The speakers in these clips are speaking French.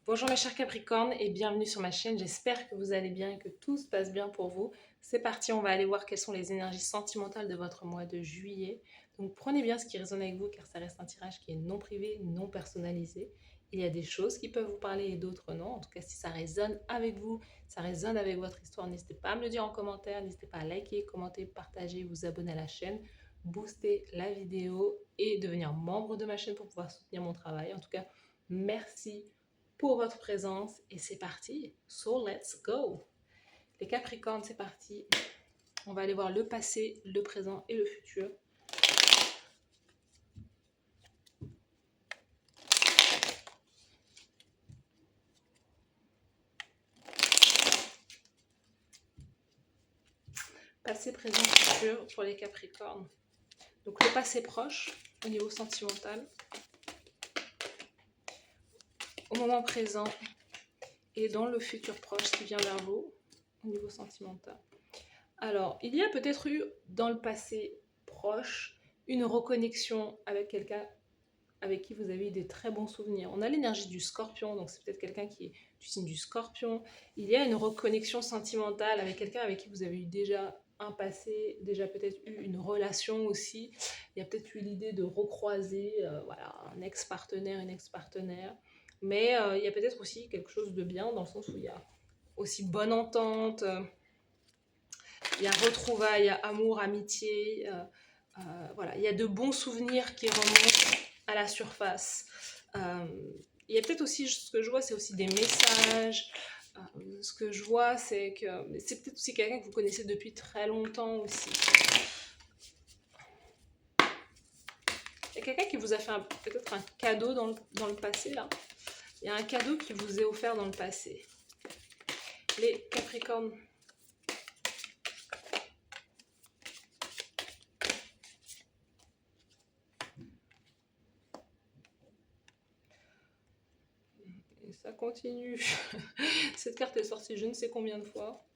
Bonjour mes chers Capricornes et bienvenue sur ma chaîne, j'espère que vous allez bien et que tout se passe bien pour vous. C'est parti, on va aller voir quelles sont les énergies sentimentales de votre mois de juillet. Donc prenez bien ce qui résonne avec vous car ça reste un tirage qui est non privé, non personnalisé. Il y a des choses qui peuvent vous parler et d'autres non. En tout cas, si ça résonne avec vous, ça résonne avec votre histoire, n'hésitez pas à me le dire en commentaire, n'hésitez pas à liker, commenter, partager, vous abonner à la chaîne, booster la vidéo et devenir membre de ma chaîne pour pouvoir soutenir mon travail. En tout cas, merci pour votre présence et c'est parti. So let's go. Les Capricornes, c'est parti. On va aller voir le passé, le présent et le futur. Passé, présent, futur pour les Capricornes. Donc le passé proche au niveau sentimental. Au moment présent et dans le futur proche qui vient vers vous au niveau sentimental. Alors, il y a peut-être eu dans le passé proche une reconnexion avec quelqu'un avec qui vous avez eu des très bons souvenirs. On a l'énergie du Scorpion, donc c'est peut-être quelqu'un qui est du signe du Scorpion. Il y a une reconnexion sentimentale avec quelqu'un avec qui vous avez eu déjà un passé, déjà peut-être eu une relation aussi. Il y a peut-être eu l'idée de recroiser voilà, un ex-partenaire, une ex-partenaire. Mais il y a peut-être aussi quelque chose de bien dans le sens où il y a aussi bonne entente, il y a retrouvailles, il y a amour, amitié, voilà, il y a de bons souvenirs qui remontent à la surface. Il y a peut-être aussi, ce que je vois, c'est aussi des messages. Ce que je vois, c'est que c'est peut-être aussi quelqu'un que vous connaissez depuis très longtemps aussi. Il y a quelqu'un qui vous a fait peut-être un cadeau dans le passé, là. Il y a un cadeau qui vous est offert dans le passé. Les Capricornes. Et ça continue. Cette carte est sortie je ne sais combien de fois.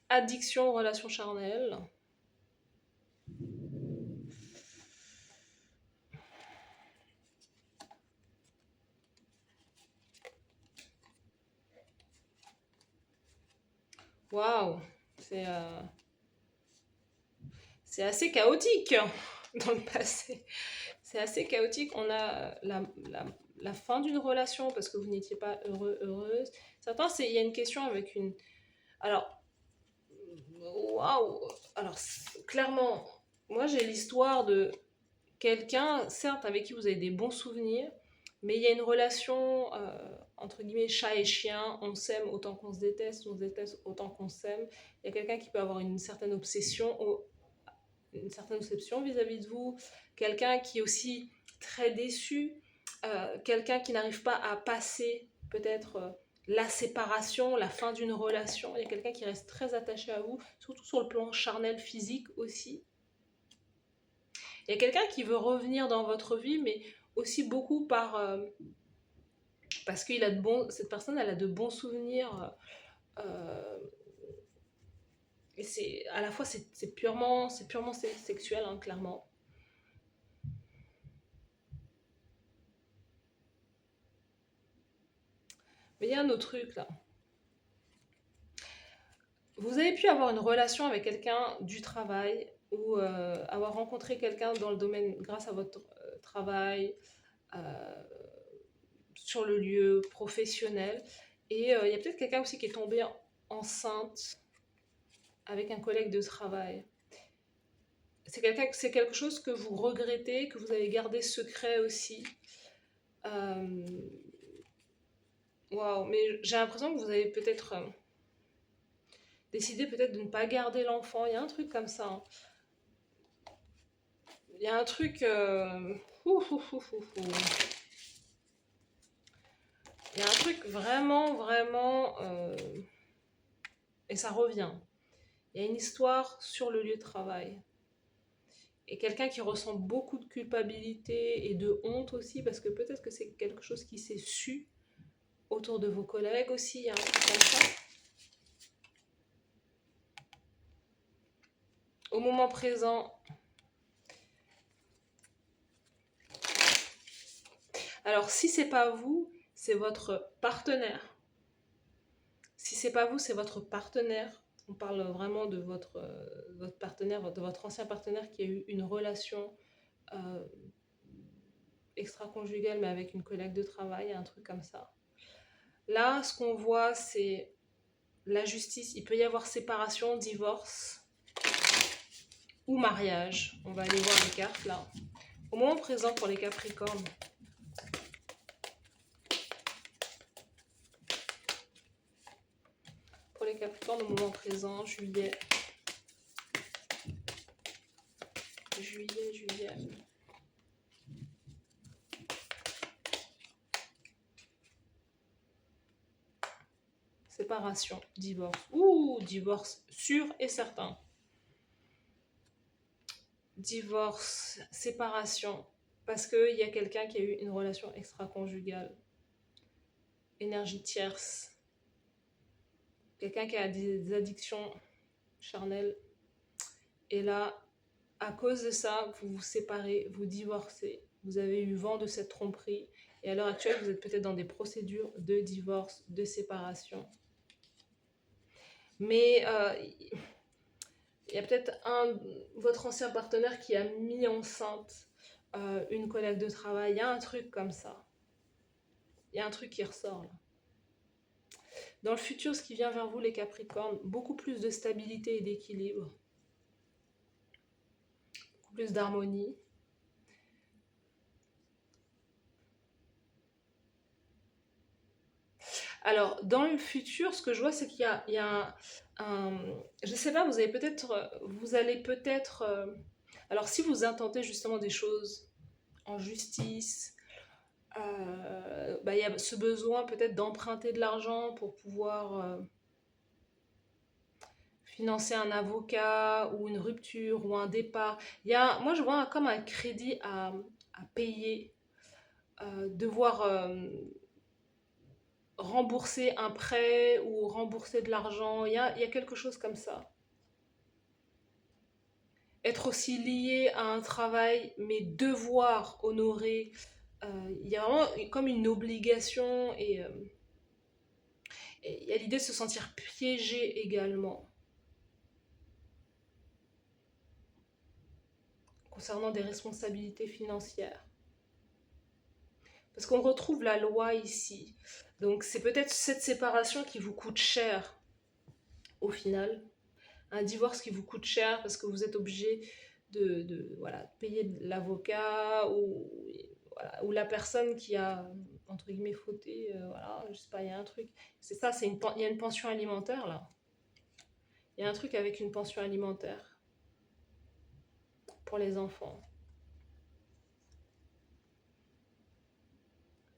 Addiction, relation charnelle. Waouh, c'est assez chaotique dans le passé. C'est assez chaotique. On a la fin d'une relation parce que vous n'étiez pas heureux, heureuse. Certains, il y a une question avec une... Alors, waouh. Alors, clairement, moi j'ai l'histoire de quelqu'un, certes, avec qui vous avez des bons souvenirs, mais il y a une relation, entre guillemets, chat et chien. On s'aime autant qu'on se déteste autant qu'on s'aime. Il y a quelqu'un qui peut avoir une certaine obsession vis-à-vis de vous, quelqu'un qui est aussi très déçu, quelqu'un qui n'arrive pas à passer peut-être la séparation, la fin d'une relation. Il y a quelqu'un qui reste très attaché à vous, surtout sur le plan charnel, physique aussi. Il y a quelqu'un qui veut revenir dans votre vie, mais aussi beaucoup parce que cette personne elle a de bons souvenirs. Euh, et c'est à la fois c'est purement sexuel, hein, clairement. Mais il y a un autre truc là. Vous avez pu avoir une relation avec quelqu'un du travail ou avoir rencontré quelqu'un dans le domaine grâce à votre travail, euh, sur le lieu professionnel. Et il y a peut-être quelqu'un aussi qui est tombé enceinte avec un collègue de travail. C'est quelque chose que vous regrettez, que vous avez gardé secret aussi. Euh, Waouh, mais j'ai l'impression que vous avez peut-être décidé peut-être de ne pas garder l'enfant. Il y a un truc comme ça, hein. Il y a un truc... Il y a un truc vraiment, vraiment... et ça revient. Il y a une histoire sur le lieu de travail. Et quelqu'un qui ressent beaucoup de culpabilité et de honte aussi, parce que peut-être que c'est quelque chose qui s'est su autour de vos collègues aussi. Il y a un truc comme ça. Au moment présent... Alors, si c'est pas vous, c'est votre partenaire. Si c'est pas vous, c'est votre partenaire. On parle vraiment de votre partenaire, de votre ancien partenaire qui a eu une relation euh, extra-conjugale, mais avec une collègue de travail, un truc comme ça. Là, ce qu'on voit, c'est la justice. Il peut y avoir séparation, divorce ou mariage. On va aller voir les cartes là. Au moment présent pour les Capricornes. Pour les Capricornes, au moment présent, juillet. Juillet. Séparation, divorce. Ouh, divorce sûr et certain. Divorce, séparation. Parce qu'il y a quelqu'un qui a eu une relation extra-conjugale. Énergie tierce. Quelqu'un qui a des addictions charnelles. Et là, à cause de ça, vous vous séparez, vous divorcez. Vous avez eu vent de cette tromperie. Et à l'heure actuelle, vous êtes peut-être dans des procédures de divorce, de séparation. Mais il y a peut-être votre ancien partenaire qui a mis enceinte une collègue de travail. Il y a un truc comme ça. Il y a un truc qui ressort là. Dans le futur, ce qui vient vers vous, les Capricornes, beaucoup plus de stabilité et d'équilibre. Beaucoup plus d'harmonie. Alors, dans le futur, ce que je vois, c'est qu'il y a je ne sais pas, vous allez peut-être... alors, si vous intentez justement des choses en justice, il y a ce besoin peut-être d'emprunter de l'argent pour pouvoir financer un avocat ou une rupture ou un départ. Moi, je vois comme un crédit à payer, devoir rembourser un prêt ou rembourser de l'argent. Il y a quelque chose comme ça. Être aussi lié à un travail, mais devoir honorer. Il y a vraiment comme une obligation et il y a l'idée de se sentir piégé également. Concernant des responsabilités financières. Parce qu'on retrouve la loi ici. Donc c'est peut-être cette séparation qui vous coûte cher au final. Un divorce qui vous coûte cher parce que vous êtes obligé de payer l'avocat ou la personne qui a, entre guillemets, fauté. Je sais pas, il y a un truc. C'est ça, il y a une pension alimentaire là. Il y a un truc avec une pension alimentaire pour les enfants.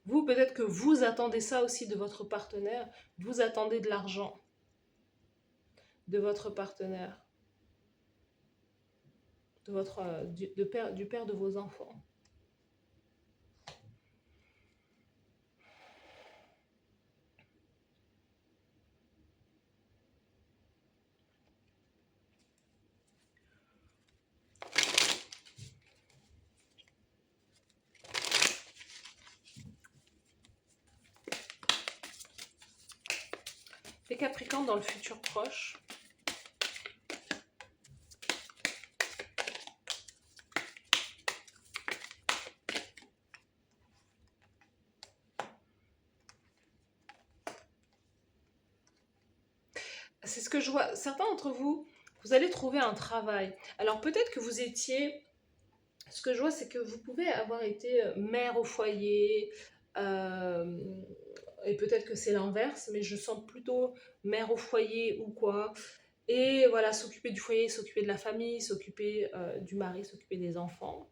Vous, peut-être que vous attendez ça aussi de votre partenaire. Vous attendez de l'argent de votre partenaire, du père de vos enfants. Les Capricornes dans le futur proche. C'est ce que je vois. Certains d'entre vous, vous allez trouver un travail. Alors peut-être que vous étiez... Ce que je vois, c'est que vous pouvez avoir été mère au foyer, et peut-être que c'est l'inverse, mais je sens plutôt mère au foyer ou quoi. Et voilà, s'occuper du foyer, s'occuper de la famille, s'occuper du mari, s'occuper des enfants.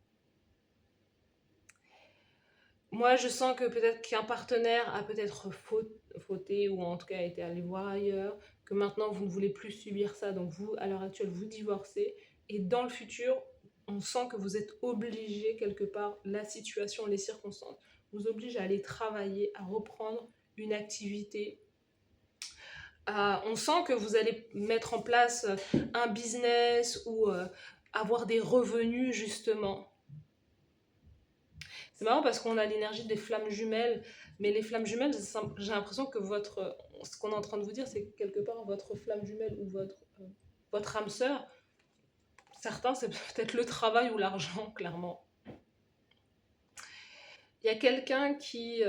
Moi, je sens que peut-être qu'un partenaire a peut-être fauté ou en tout cas a été allé voir ailleurs, que maintenant vous ne voulez plus subir ça, donc vous, à l'heure actuelle, vous divorcez. Et dans le futur, on sent que vous êtes obligé quelque part, la situation, les circonstances, vous oblige à aller travailler, à reprendre une activité. On sent que vous allez mettre en place un business ou avoir des revenus justement. C'est marrant parce qu'on a l'énergie des flammes jumelles, mais les flammes jumelles, j'ai l'impression que ce qu'on est en train de vous dire, c'est que quelque part votre flamme jumelle ou votre âme sœur, certains, c'est peut-être le travail ou l'argent, clairement. Il y a quelqu'un qui,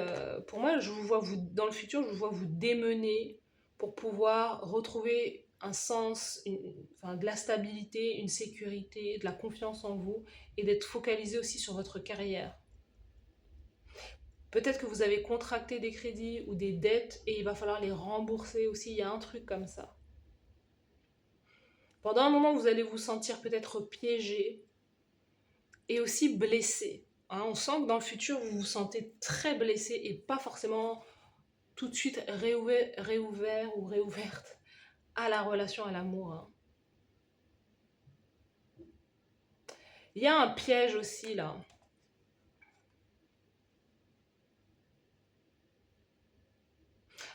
pour moi, je vous vois dans le futur, je vous vois vous démener pour pouvoir retrouver un sens, enfin, de la stabilité, une sécurité, de la confiance en vous et d'être focalisé aussi sur votre carrière. Peut-être que vous avez contracté des crédits ou des dettes et il va falloir les rembourser aussi. Il y a un truc comme ça. Pendant un moment, vous allez vous sentir peut-être piégé et aussi blessé. Hein, on sent que dans le futur, vous vous sentez très blessé et pas forcément tout de suite réouvert ou réouverte à la relation, à l'amour. Hein. Il y a un piège aussi là.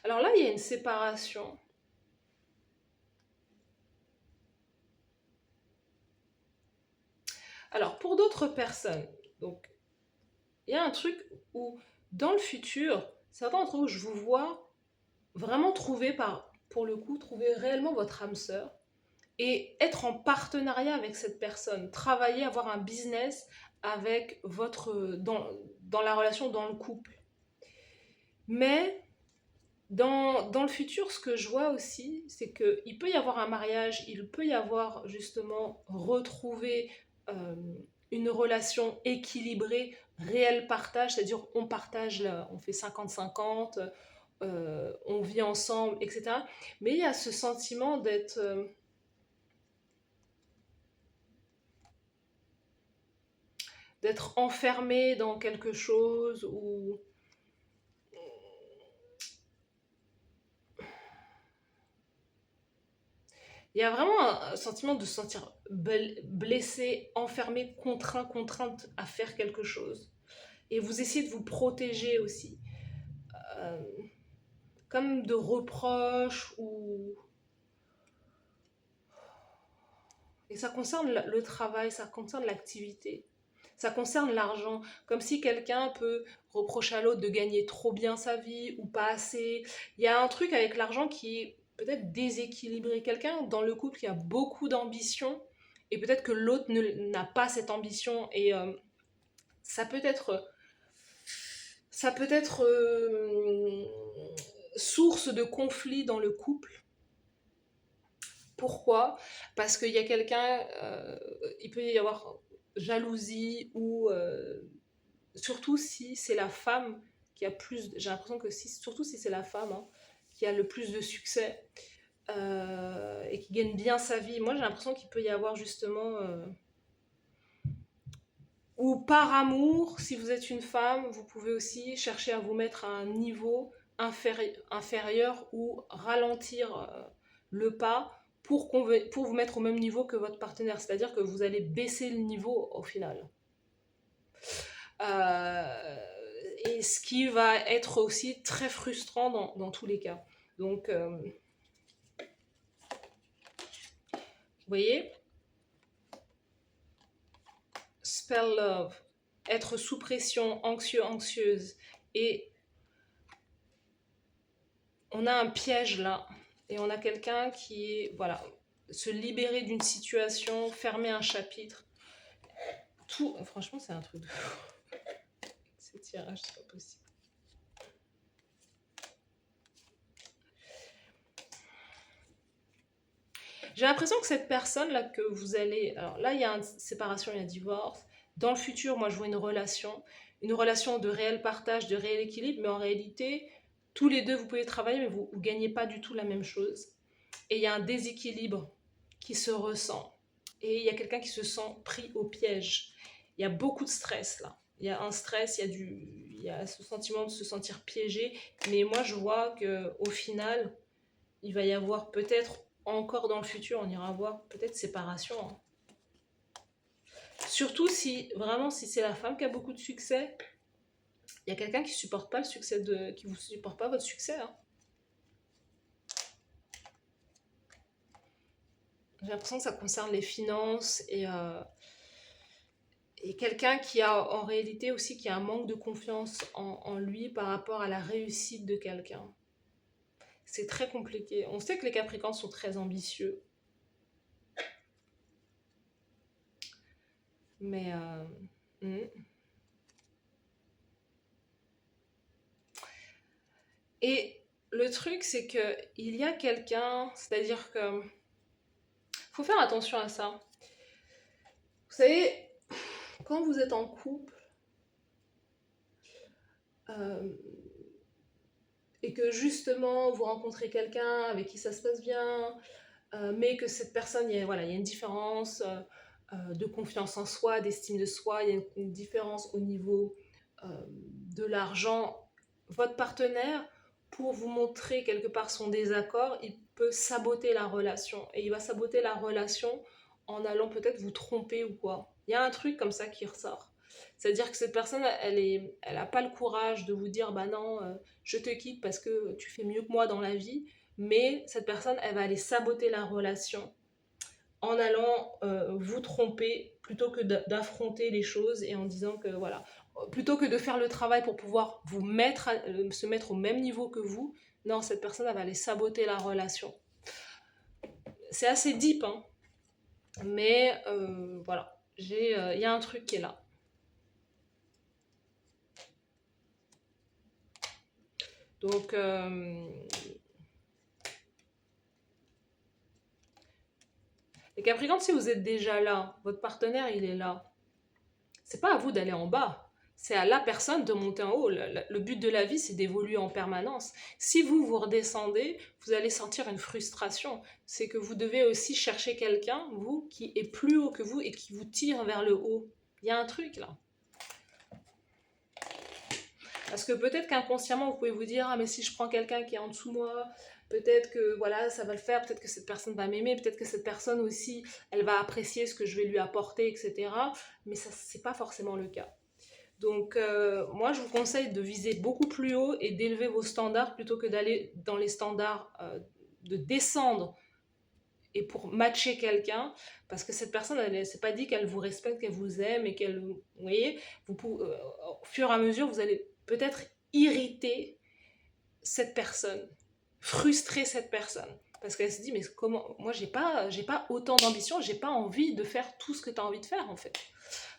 Alors là, il y a une séparation. Alors pour d'autres personnes, donc il y a un truc où dans le futur, certains d'entre vous, je vous vois vraiment pour le coup, trouver réellement votre âme sœur et être en partenariat avec cette personne, travailler, avoir un business avec dans la relation, dans le couple. Mais dans le futur, ce que je vois aussi, c'est qu'il peut y avoir un mariage, il peut y avoir justement retrouver euh, une relation équilibrée, réel partage, c'est-à-dire on partage, on fait 50-50, on vit ensemble, etc. Mais il y a ce sentiment d'être enfermé dans quelque chose ou il y a vraiment un sentiment de se sentir blessé, enfermé, contrainte à faire quelque chose. Et vous essayez de vous protéger aussi, euh, comme de reproches ou... Et ça concerne le travail, ça concerne l'activité. Ça concerne l'argent, comme si quelqu'un peut reprocher à l'autre de gagner trop bien sa vie ou pas assez. Il y a un truc avec l'argent qui est peut-être déséquilibré. Quelqu'un dans le couple qui a beaucoup d'ambition et peut-être que l'autre n'a pas cette ambition et ça peut être source de conflit dans le couple. Pourquoi? Parce qu'il y a quelqu'un, il peut y avoir jalousie ou surtout si c'est la femme qui a plus, j'ai l'impression que surtout si c'est la femme hein, qui a le plus de succès et qui gagne bien sa vie, moi j'ai l'impression qu'il peut y avoir justement, ou par amour, si vous êtes une femme, vous pouvez aussi chercher à vous mettre à un niveau inférieur ou ralentir le pas pour vous mettre au même niveau que votre partenaire, c'est-à-dire que vous allez baisser le niveau au final. Et ce qui va être aussi très frustrant dans tous les cas. Donc, vous voyez, spell love, être sous pression, anxieux, anxieuse, et on a un piège là, et on a quelqu'un qui est, voilà, se libérer d'une situation, fermer un chapitre. Tout, franchement, c'est un truc de fou. Ces tirages, c'est pas possible. J'ai l'impression que cette personne-là que vous allez... Alors là, il y a une séparation, il y a un divorce. Dans le futur, moi, je vois une relation de réel partage, de réel équilibre, mais en réalité, tous les deux, vous pouvez travailler, mais vous ne gagnez pas du tout la même chose. Et il y a un déséquilibre qui se ressent. Et il y a quelqu'un qui se sent pris au piège. Il y a beaucoup de stress là. Il y a un stress, il y a ce sentiment de se sentir piégé. Mais moi, je vois qu'au final, il va y avoir peut-être encore dans le futur, on ira voir peut-être séparation. Hein. Surtout si vraiment si c'est la femme qui a beaucoup de succès, il y a quelqu'un qui supporte pas le succès qui vous supporte pas votre succès. Hein. J'ai l'impression que ça concerne les finances Et quelqu'un qui a en réalité aussi qui a un manque de confiance en lui par rapport à la réussite de quelqu'un. C'est très compliqué. On sait que les Capricornes sont très ambitieux. Mais... Et le truc, c'est que il y a quelqu'un, c'est-à-dire que faut faire attention à ça. Vous savez, quand vous êtes en couple euh, et que justement vous rencontrez quelqu'un avec qui ça se passe bien, mais que cette personne, voilà, il y a une différence de confiance en soi, d'estime de soi, il y a une différence au niveau de l'argent. Votre partenaire, pour vous montrer quelque part son désaccord, il peut saboter la relation. Et il va saboter la relation en allant peut-être vous tromper ou quoi. Il y a un truc comme ça qui ressort. C'est-à-dire que cette personne, elle a pas le courage de vous dire, bah non, je te quitte parce que tu fais mieux que moi dans la vie. Mais cette personne, elle va aller saboter la relation en allant vous tromper plutôt que d'affronter les choses et en disant que voilà, plutôt que de faire le travail pour pouvoir vous mettre se mettre au même niveau que vous, non, cette personne elle va aller saboter la relation. C'est assez deep, hein, mais voilà, il y a un truc qui est là. Donc, les Capricornes, si vous êtes déjà là, votre partenaire il est là, c'est pas à vous d'aller en bas. C'est à la personne de monter en haut. Le but de la vie, c'est d'évoluer en permanence. Si vous, vous redescendez, vous allez sentir une frustration. C'est que vous devez aussi chercher quelqu'un, vous, qui est plus haut que vous et qui vous tire vers le haut. Il y a un truc là. Parce que peut-être qu'inconsciemment, vous pouvez vous dire, ah mais si je prends quelqu'un qui est en dessous de moi, peut-être que voilà, ça va le faire, peut-être que cette personne va m'aimer, peut-être que cette personne aussi, elle va apprécier ce que je vais lui apporter, etc. Mais ça, c'est pas forcément le cas. Donc, moi, je vous conseille de viser beaucoup plus haut et d'élever vos standards plutôt que d'aller dans les standards, de descendre et pour matcher quelqu'un, parce que cette personne, c'est pas dit qu'elle vous respecte, qu'elle vous aime et qu'elle, vous voyez, au fur et à mesure, vous allez peut-être irriter cette personne, frustrer cette personne. Parce qu'elle se dit, mais comment, moi j'ai pas autant d'ambition, j'ai pas envie de faire tout ce que tu as envie de faire en fait.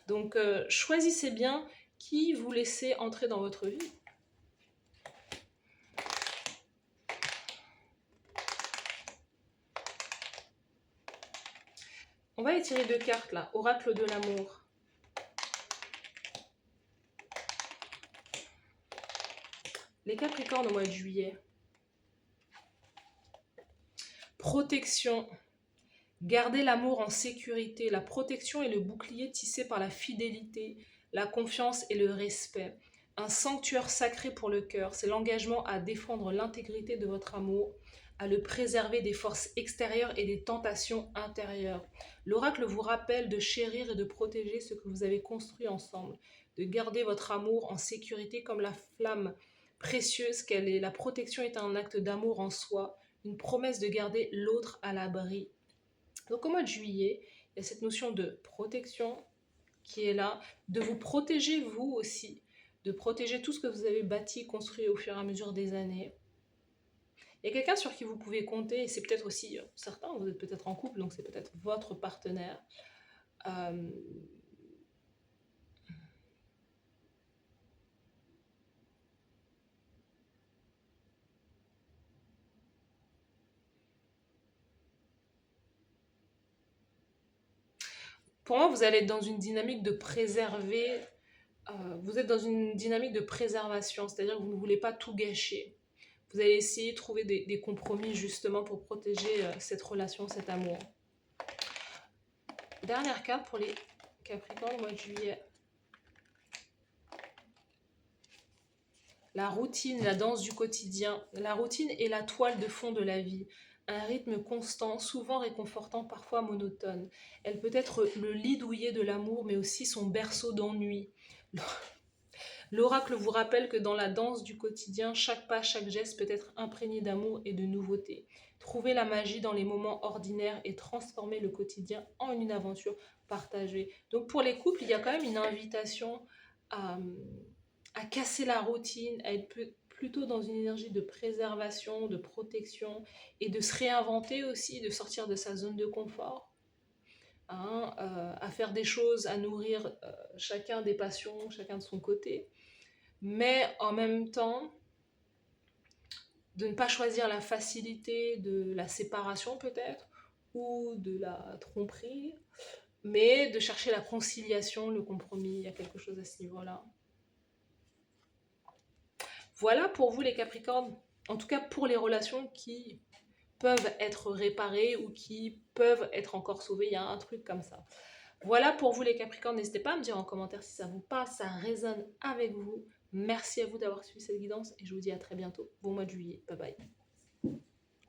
Donc choisissez bien qui vous laissez entrer dans votre vie. On va étirer deux cartes là, oracle de l'amour. Les Capricornes au mois de juillet. Protection. Gardez l'amour en sécurité. La protection est le bouclier tissé par la fidélité, la confiance et le respect. Un sanctuaire sacré pour le cœur, c'est l'engagement à défendre l'intégrité de votre amour, à le préserver des forces extérieures et des tentations intérieures. L'oracle vous rappelle de chérir et de protéger ce que vous avez construit ensemble, de garder votre amour en sécurité comme la flamme précieuse qu'elle est. La protection est un acte d'amour en soi, une promesse de garder l'autre à l'abri. Donc au mois de juillet, il y a cette notion de protection qui est là, de vous protéger vous aussi, de protéger tout ce que vous avez bâti, construit au fur et à mesure des années. Il y a quelqu'un sur qui vous pouvez compter, et c'est peut-être aussi certains, vous êtes peut-être en couple, donc c'est peut-être votre partenaire. Pour moi, vous allez être dans une dynamique de préserver, vous êtes dans une dynamique de préservation, c'est-à-dire que vous ne voulez pas tout gâcher. Vous allez essayer de trouver des compromis justement pour protéger cette relation, cet amour. Dernière carte pour les Capricornes, mois de juillet. La routine, la danse du quotidien. La routine est la toile de fond de la vie. Un rythme constant, souvent réconfortant, parfois monotone. Elle peut être le lit douillet de l'amour, mais aussi son berceau d'ennui. L'oracle vous rappelle que dans la danse du quotidien, chaque pas, chaque geste peut être imprégné d'amour et de nouveauté. Trouvez la magie dans les moments ordinaires et transformez le quotidien en une aventure partagée. Donc pour les couples, il y a quand même une invitation à, à casser la routine, à être plutôt dans une énergie de préservation, de protection et de se réinventer aussi, de sortir de sa zone de confort. Hein, à faire des choses, à nourrir chacun des passions, chacun de son côté, mais en même temps de ne pas choisir la facilité de la séparation peut-être, ou de la tromperie, mais de chercher la conciliation, le compromis. Il y a quelque chose à ce niveau-là. Voilà pour vous les Capricornes, en tout cas pour les relations qui peuvent être réparées ou qui peuvent être encore sauvées, il y a un truc comme ça. Voilà pour vous les Capricornes, n'hésitez pas à me dire en commentaire si ça vous parle, ça résonne avec vous. Merci à vous d'avoir suivi cette guidance et je vous dis à très bientôt. Bon mois de juillet, bye bye.